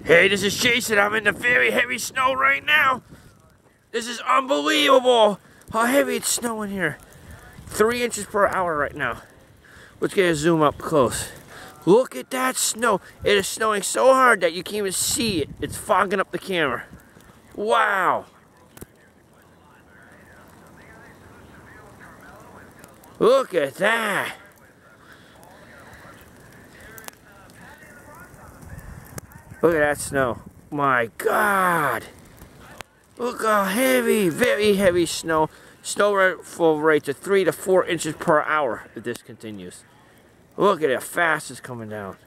Hey, this is Jason. I'm in the very heavy snow right now. This is unbelievable how heavy it's snowing here. 3 inches per hour right now. Let's get a zoom up close. Look at that snow. It is snowing so hard that you can't even see it. It's fogging up the camera. Wow. Look at that. Look at that snow. My God. Look how heavy, very heavy snow. Snowfall rates of 3 to 4 inches per hour if this continues. Look at how fast it's coming down.